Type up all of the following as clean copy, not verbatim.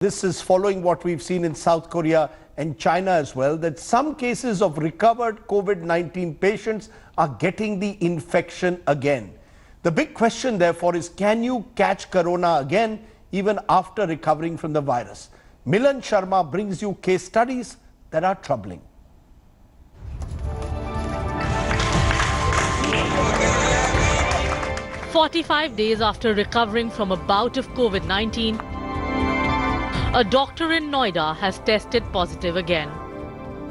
This is following what we've seen in South Korea and China as well, that some cases of recovered COVID-19 patients are getting the infection again. The big question, therefore, is can you catch corona again even after recovering from the virus? Milan Sharma brings you case studies that are troubling. "45 days after recovering from a bout of COVID-19, a doctor in Noida has tested positive again.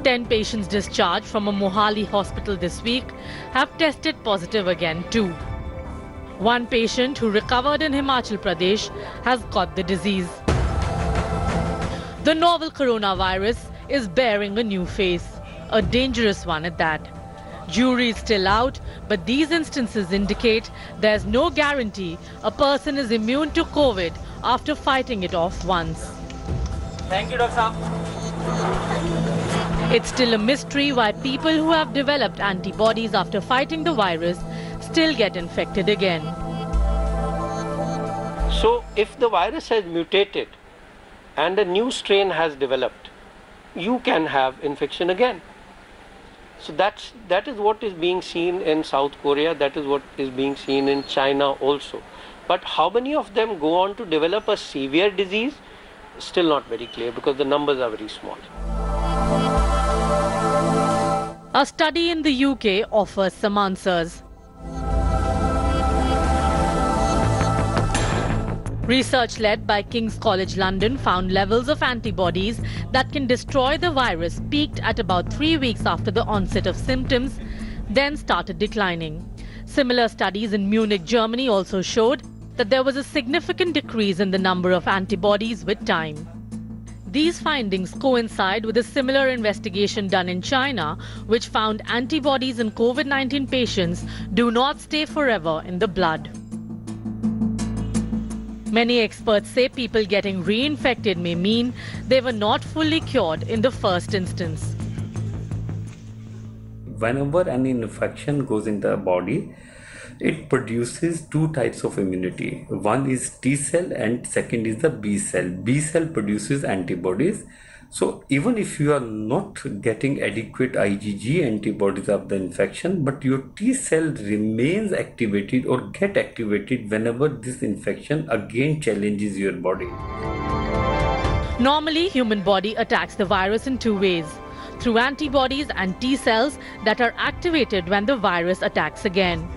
10 patients discharged from a Mohali hospital this week have tested positive again too. One patient who recovered in Himachal Pradesh has got the disease. The novel coronavirus is bearing a new face, a dangerous one at that. Jury is still out, but these instances indicate there's no guarantee a person is immune to COVID after fighting it off once. Thank you, Dr. It's still a mystery why people who have developed antibodies after fighting the virus still get infected again. So, if the virus has mutated and a new strain has developed, you can have infection again. So that is what is being seen in South Korea, that is what is being seen in China also. But how many of them go on to develop a severe disease? Still not very clear because the numbers are very small. A study in the UK offers some answers. Research led by King's College London found levels of antibodies that can destroy the virus peaked at about 3 weeks after the onset of symptoms, then started declining. Similar studies in Munich, Germany also showed that there was a significant decrease in the number of antibodies with time. These findings coincide with a similar investigation done in China, which found antibodies in COVID-19 patients do not stay forever in the blood. Many experts say people getting reinfected may mean they were not fully cured in the first instance. Whenever any infection goes in the body, it produces two types of immunity. One is T cell and second is the B cell. B cell produces antibodies. So even if you are not getting adequate IgG antibodies of the infection, but your T cell remains activated or get activated whenever this infection again challenges your body. Normally, human body attacks the virus in two ways: through antibodies and T cells that are activated when the virus attacks again.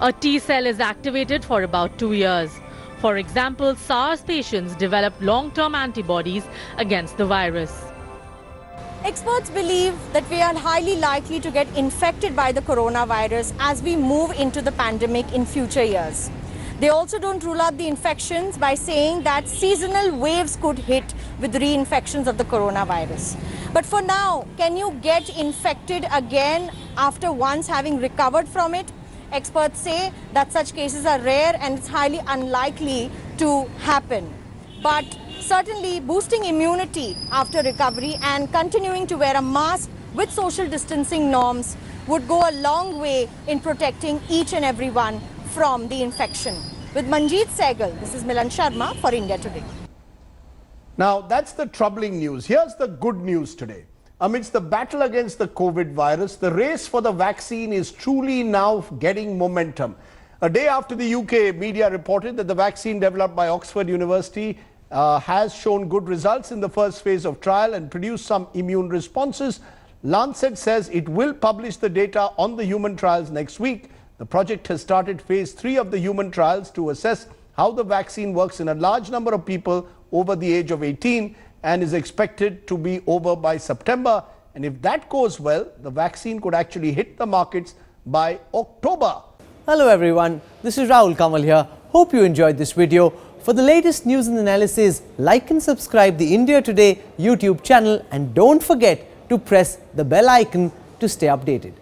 A T cell is activated for about 2 years. For example, SARS patients developed long-term antibodies against the virus. Experts believe that we are highly likely to get infected by the coronavirus as we move into the pandemic in future years. They also don't rule out the infections by saying that seasonal waves could hit with reinfections of the coronavirus. But for now, can you get infected again after once having recovered from it? Experts say that such cases are rare and it's highly unlikely to happen. But certainly boosting immunity after recovery and continuing to wear a mask with social distancing norms would go a long way in protecting each and everyone from the infection. With Manjeet Sehgal, this is Milan Sharma for India Today. Now, that's the troubling news. Here's the good news today. Amidst the battle against the COVID virus, the race for the vaccine is truly now getting momentum. A day after the UK media reported that the vaccine developed by Oxford University has shown good results in the first phase of trial and produced some immune responses, Lancet says it will publish the data on the human trials next week. The project has started phase 3 of the human trials to assess how the vaccine works in a large number of people over the age of 18 and is expected to be over by September. And if that goes well, the vaccine could actually hit the markets by October. Hello everyone, this is Rahul Kamal here. Hope you enjoyed this video. For the latest news and analysis, like and subscribe the India Today YouTube channel and don't forget to press the bell icon to stay updated.